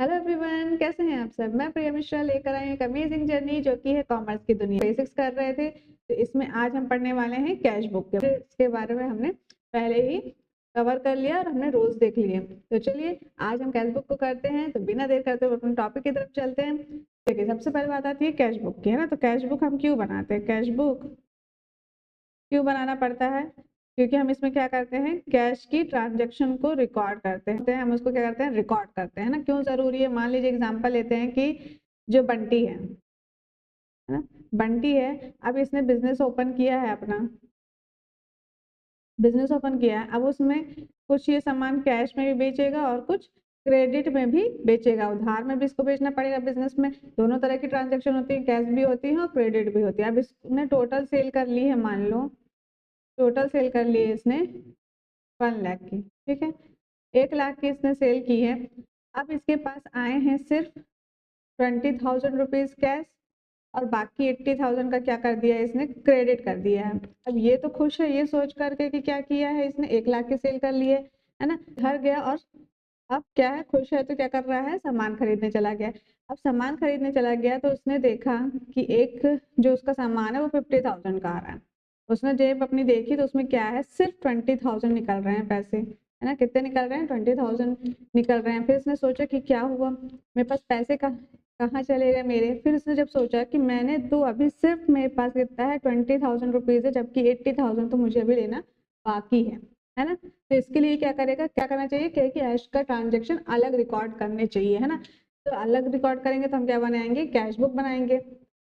Hello everyone, कैसे हैं आप सब। मैं प्रिया मिश्रा लेकर आई हूं एक अमेजिंग जर्नी जो कि है कॉमर्स की दुनिया। बेसिक्स कर रहे थे तो इसमें आज हम पढ़ने वाले हैं कैश बुक के इसके बारे में। हमने पहले ही कवर कर लिया और हमने रूल्स देख लिए। तो चलिए आज हम कैश बुक को करते हैं। तो बिना देर करते हुए अपने टॉपिक की तरफ चलते हैं। देखिए, सबसे पहले बात आती है कैश बुक की, है ना। तो कैश बुक हम क्यों बनाते हैं, कैश बुक क्यों बनाना पड़ता है? क्योंकि हम इसमें क्या करते हैं, कैश की ट्रांजैक्शन को रिकॉर्ड करते हैं। हम उसको क्या करते हैं, रिकॉर्ड करते हैं ना। क्यों जरूरी है? मान लीजिए एग्जांपल लेते हैं कि जो बंटी है ना, बंटी है। अब इसने बिजनेस ओपन किया है, अपना बिजनेस ओपन किया है। अब उसमें कुछ ये सामान कैश में भी बेचेगा और कुछ क्रेडिट में भी बेचेगा। उधार में भी इसको बेचना पड़ेगा। बिजनेस में दोनों तरह की ट्रांजेक्शन होती है, कैश भी होती है और क्रेडिट भी होती है। अब इसने टोटल सेल कर ली है, मान लो टोटल सेल कर ली है इसने 1 लाख की, ठीक है। 1 लाख की इसने सेल की है। अब इसके पास आए हैं सिर्फ 20,000 रुपीज कैश और बाकी 80,000 का क्या कर दिया है, इसने क्रेडिट कर दिया है। अब ये तो खुश है ये सोच करके कि क्या किया है इसने, 1 लाख की सेल कर ली है ना। घर गया और अब क्या है, खुश है तो क्या कर रहा है, सामान खरीदने चला गया। अब सामान खरीदने चला गया तो उसने देखा कि एक जो उसका सामान है वो 50,000 का आ रहा है। उसने जेब अपनी देखी तो उसमें क्या है, सिर्फ 20,000 निकल रहे हैं पैसे, है ना। कितने निकल रहे हैं, 20,000 निकल रहे हैं। फिर उसने सोचा कि क्या हुआ, मेरे पास पैसे कहाँ चले गए मेरे। फिर उसने जब सोचा कि मैंने तो अभी सिर्फ मेरे पास कितना है, 20,000 रुपीज है, जबकि 80,000 तो मुझे अभी लेना बाकी है ना। तो इसके लिए क्या करेगा, क्या करना चाहिए कि कैश का ट्रांजेक्शन अलग रिकॉर्ड करने चाहिए, है ना। तो अलग रिकॉर्ड करेंगे तो हम क्या बनाएंगे, कैश बुक बनाएंगे।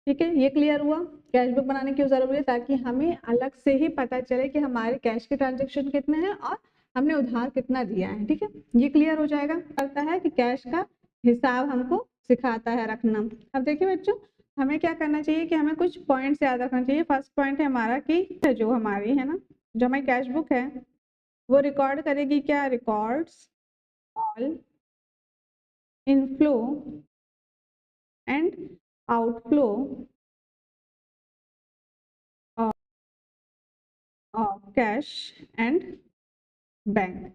ठीक है, ये क्लियर हुआ। कैश बुक बनाने क्यों जरूरी है, ताकि हमें अलग से ही पता चले कि हमारे कैश के ट्रांजेक्शन कितने हैं और हमने उधार कितना दिया है। ठीक है, ये क्लियर हो जाएगा। करता है कि कैश का हिसाब हमको सिखाता है रखना। अब देखिए बच्चों, हमें क्या करना चाहिए कि हमें कुछ पॉइंट्स याद रखना चाहिए। फर्स्ट पॉइंट है हमारा कि जो हमारी है ना, जो हमारी कैश बुक है वो रिकॉर्ड करेगी क्या, records all inflow and outflow of cash and bank.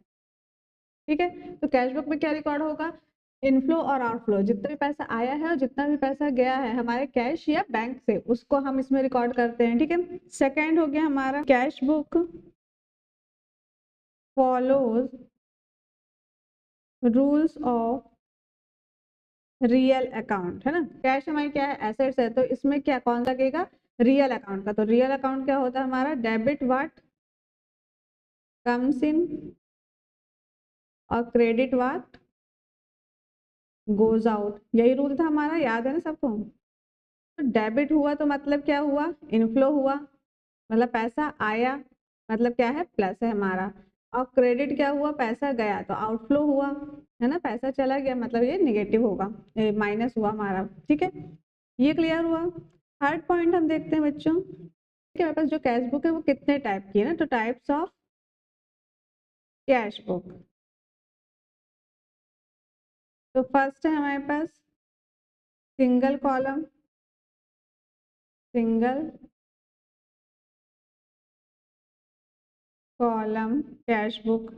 ठीक है, तो कैश बुक में क्या रिकॉर्ड होगा, इनफ्लो और आउटफ्लो, जितना भी पैसा आया है और जितना भी पैसा गया है हमारे कैश या बैंक से, उसको हम इसमें रिकॉर्ड करते हैं। ठीक है, सेकंड हो गया हमारा, cash book follows rules of real account, है ना। कैश हमारी क्या है, एसेट्स है, तो इसमें क्या कौन सा लगेगा, रियल अकाउंट का। तो रियल अकाउंट क्या होता है हमारा, डेबिट व्हाट कम्स इन और क्रेडिट व्हाट गोज आउट। यही रूल था हमारा, याद है ना सबको। तो डेबिट हुआ तो मतलब क्या हुआ, इनफ्लो हुआ, मतलब पैसा आया, मतलब क्या है, प्लस है हमारा। और क्रेडिट क्या हुआ, पैसा गया तो आउटफ्लो हुआ, है ना। पैसा चला गया मतलब ये निगेटिव होगा, माइनस हुआ हमारा। ठीक है, ये क्लियर हुआ। थर्ड पॉइंट हम देखते हैं बच्चों कि मेरे पास जो कैश बुक है वो कितने टाइप की है ना। तो टाइप्स ऑफ कैश बुक, तो फर्स्ट है हमारे पास single column, single column cash book,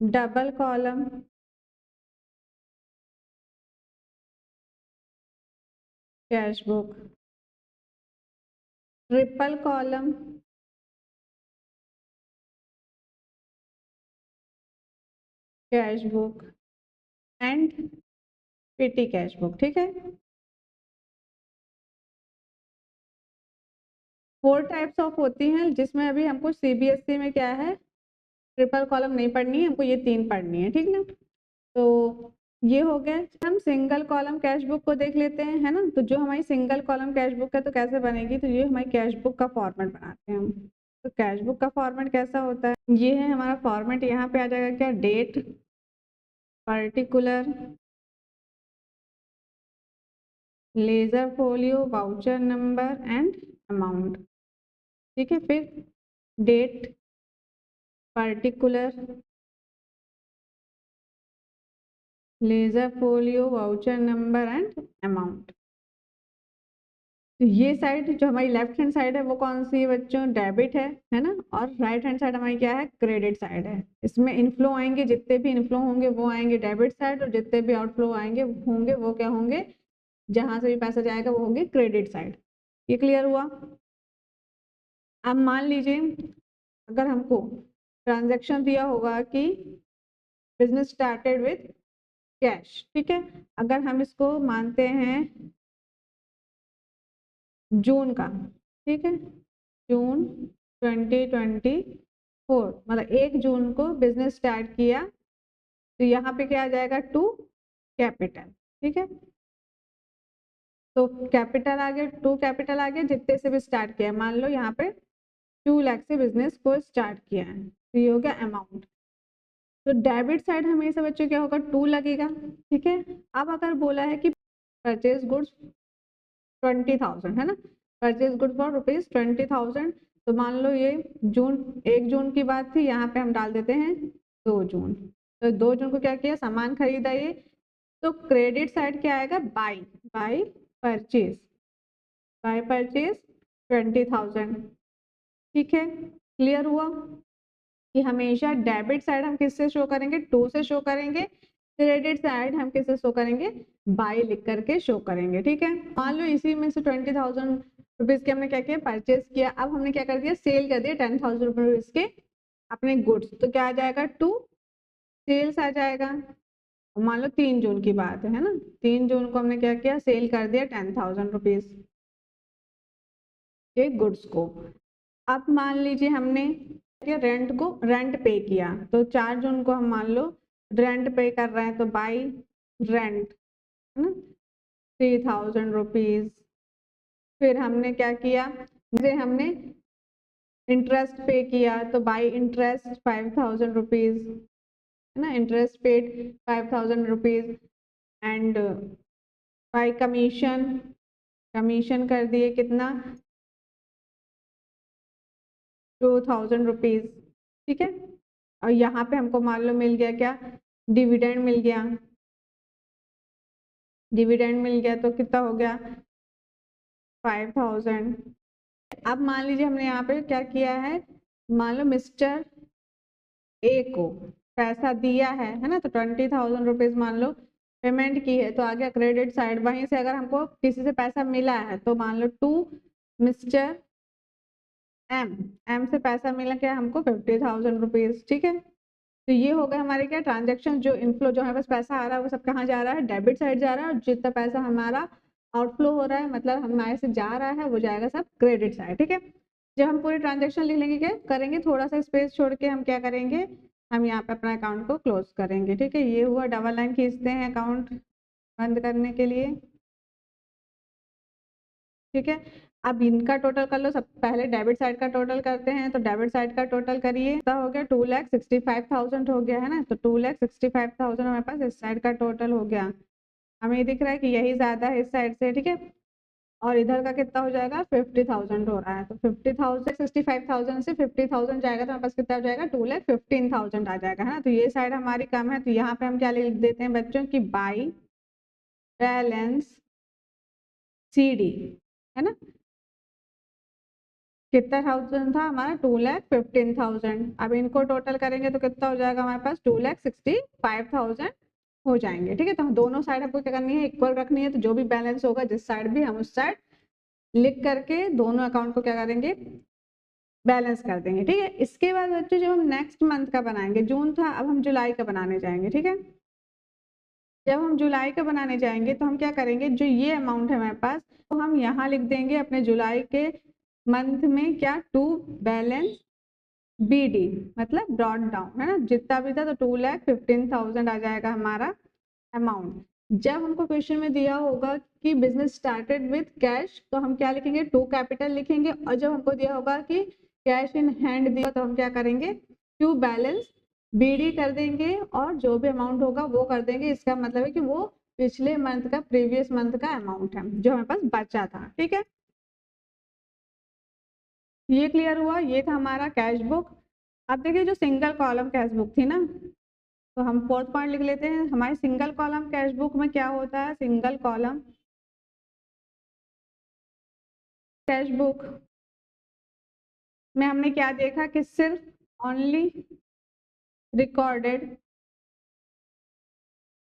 double column cash book, triple column cash book and petty cash book. ठीक है, 4 टाइप्स ऑफ होती हैं, जिसमें अभी हमको सीबीएसई में क्या है, ट्रिपल कॉलम नहीं पढ़नी है, हमको ये 3 पढ़नी है। ठीक ना, तो ये हो गया। हम सिंगल कॉलम कैश बुक को देख लेते हैं, है ना। तो जो हमारी सिंगल कॉलम कैश बुक है तो कैसे बनेगी, तो ये हमारी कैश बुक का फॉर्मेट बनाते हैं हम। तो कैश बुक का फॉर्मेट कैसा होता है, ये है हमारा फॉर्मेट। यहाँ पे आ जाएगा क्या, date, particular, ledger folio, voucher number and amount. ठीक है, फिर date, particular, ledger folio, voucher number and amount. तो ये साइड जो हमारी लेफ्ट हैंड साइड है वो कौन सी है बच्चों, डेबिट है ना, और राइट हैंड साइड हमारी क्या है, क्रेडिट साइड है। इसमें इनफ्लो आएंगे, जितने भी इनफ्लो होंगे वो आएंगे डेबिट साइड, और जितने भी आउटफ्लो आएंगे होंगे वो क्या होंगे, जहां से भी पैसा जाएगा वो होंगे क्रेडिट साइड। ये क्लियर हुआ। अब मान लीजिए अगर हमको ट्रांजैक्शन दिया होगा कि बिजनेस स्टार्टेड विथ कैश, ठीक है, अगर हम इसको मानते हैं जून का, ठीक है, जून 2024, मतलब 1 जून को बिजनेस स्टार्ट किया, तो यहाँ पे क्या आ जाएगा, टू कैपिटल, ठीक है, तो कैपिटल आ गया, टू कैपिटल आ गया, जितने से भी स्टार्ट किया, मान लो यहाँ पे 2 लाख से बिजनेस को स्टार्ट किया है, तो ये हो गया अमाउंट। तो डेबिट साइड हमेशा बच्चों क्या होगा, 2 लगेगा, ठीक है। अब अगर बोला है कि परचेज गुड्स 20,000 है ना, परचेज गुड फॉर ₹20,000, तो मान लो ये जून 1 जून की बात थी, यहाँ पे हम डाल देते हैं 2 जून, तो 2 जून को क्या किया, सामान खरीदा ये, तो क्रेडिट साइड क्या आएगा, बाई परचेज, बाय परचेज 20,000, ठीक है। क्लियर हुआ कि हमेशा डेबिट साइड हम किससे शो करेंगे, 2 से शो करेंगे, क्रेडिट साइड हम किससे शो करेंगे, बाय लिख करके शो करेंगे, ठीक है। मान लो इसी में से 20,000 रुपीज के हमने क्या किया, परचेज किया, अब हमने क्या कर दिया, सेल कर दिया 10,000 रुपीज के अपने गुड्स, तो क्या आ जाएगा, टू सेल्स आ जाएगा। मान लो 3 जून की बात है ना, 3 जून को हमने क्या किया, सेल कर दिया 10,000 रुपीज के गुड्स को। अब मान लीजिए हमने रेंट पे किया, तो 4 जून को हम मान लो रेंट पे कर रहे हैं, तो बाई रेंट है ना 3,000 रुपीज। फिर हमने क्या किया, हमने इंटरेस्ट पे किया, तो बाई इंटरेस्ट 5,000 रुपीज है ना, interest paid 5,000 rupees, and by commission, commission कर दिए कितना, 2,000 रुपीज, ठीक है। और यहाँ पे हमको मान लो मिल गया क्या, डिविडेंड मिल गया, डिविडेंड मिल गया, तो कितना हो गया, 5,000। अब मान लीजिए हमने यहाँ पे क्या किया है, मान लो मिस्टर ए को पैसा दिया है ना, तो 20,000 रुपीज मान लो पेमेंट की है, तो आ गया क्रेडिट साइड। वहीं से अगर हमको किसी से पैसा मिला है, तो मान लो टू मिस्टर एम से पैसा मिला क्या हमको, 50,000 रुपीज, ठीक है। तो ये हो गया हमारे क्या, ट्रांजेक्शन, जो इनफ्लो जो हमारे पास पैसा आ रहा है वो सब कहाँ जा रहा है, डेबिट साइड जा रहा है, और जितना पैसा हमारा आउटफ्लो हो रहा है, मतलब हमारे से जा रहा है, वो जाएगा सब क्रेडिट साइड, ठीक है। जब हम पूरी ट्रांजेक्शन लिख लेंगे, क्या करेंगे, थोड़ा सा स्पेस छोड़ के हम क्या करेंगे, हम यहाँ पे अपना अकाउंट को क्लोज करेंगे, ठीक है। ये हुआ, डबल लाइन खींचते हैं अकाउंट बंद करने के लिए, ठीक है। अब इनका टोटल कर लो, सब पहले डेबिट साइड का टोटल करते हैं, तो डेबिट साइड का टोटल करिए, कितना हो गया, 2,65,000 हो गया है ना, तो 2,65,000 हमारे पास इस साइड का टोटल हो गया। हमें ये दिख रहा है कि यही ज्यादा है इस साइड से, ठीक है, और इधर का कितना हो जाएगा, 50,000 हो रहा है, तो 50,000 65,000 से 50,000 जाएगा, तो हमारे पास कितना हो जाएगा, 2,15,000 आ जाएगा, है ना। तो ये साइड हमारी कम है, तो यहाँ पे हम क्या लिख देते हैं बच्चों की, बाई बैलेंस CD, है ना, कितना थाउजेंड था हमारा, 2,15,000। अब इनको टोटल करेंगे तो कितना हो जाएगा हमारे पास, 2,65,000 हो जाएंगे, ठीक है। तो दोनों साइड आपको क्या करनी है, इक्वल रखनी है, तो जो भी बैलेंस होगा जिस साइड भी, हम उस साइड लिख करके दोनों अकाउंट को क्या करेंगे, बैलेंस कर देंगे, ठीक है। इसके बाद बच्चों जब हम नेक्स्ट मंथ का बनाएंगे, जून था, अब हम जुलाई का बनाने जाएंगे, ठीक है। जब हम जुलाई का बनाने जाएंगे तो हम क्या करेंगे, जो ये अमाउंट है हमारे पास, तो हम यहाँ लिख देंगे अपने जुलाई के मंथ में क्या, टू बैलेंस BD, मतलब ब्रॉड डाउन, है ना, जितना भी था, तो 2,15,000 आ जाएगा हमारा अमाउंट। जब हमको क्वेश्चन में दिया होगा कि बिजनेस स्टार्टेड विथ कैश, तो हम क्या लिखेंगे, टू कैपिटल लिखेंगे, और जब हमको दिया होगा कि कैश इन हैंड दिया, तो हम क्या करेंगे, टू बैलेंस BD कर देंगे, और जो भी अमाउंट होगा वो कर देंगे। इसका मतलब है कि वो पिछले मंथ का, प्रीवियस मंथ का अमाउंट है जो हमारे पास बचा था, ठीक है। ये क्लियर हुआ, ये था हमारा कैश बुक। अब देखिए जो सिंगल कॉलम कैश बुक थी ना, तो हम फोर्थ पॉइंट लिख लेते हैं, हमारे सिंगल कॉलम कैश बुक में क्या होता है, सिंगल कॉलम कैश बुक में हमने क्या देखा कि सिर्फ ओनली रिकॉर्डेड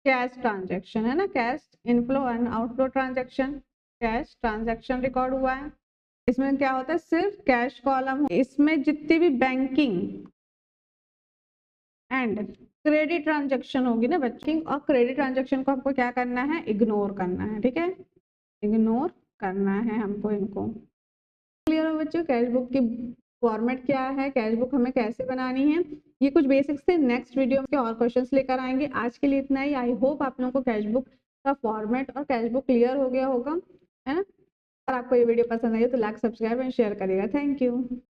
कैश ट्रांजैक्शन है ना, cash inflow and outflow transaction, cash transaction record हुआ है। इसमें क्या होता है, सिर्फ कैश कॉलम, इसमें जितनी भी बैंकिंग एंड क्रेडिट ट्रांजैक्शन होगी ना बच्चे, और क्रेडिट ट्रांजैक्शन को हमको क्या करना है, इग्नोर करना है, ठीक है, इग्नोर करना है हमको इनको। क्लियर हो बच्चों, कैश बुक की फॉर्मेट क्या है, कैश बुक हमें कैसे बनानी है, ये कुछ बेसिक्स थे। नेक्स्ट वीडियो में और क्वेश्चंस लेकर आएंगे। आज के लिए इतना ही। आई होप आप लोगों को कैश बुक का फॉर्मेट और कैश बुक क्लियर हो गया होगा, है ना। अगर आपको ये वीडियो पसंद आई तो लाइक, सब्सक्राइब एंड शेयर करिएगा। Thank you.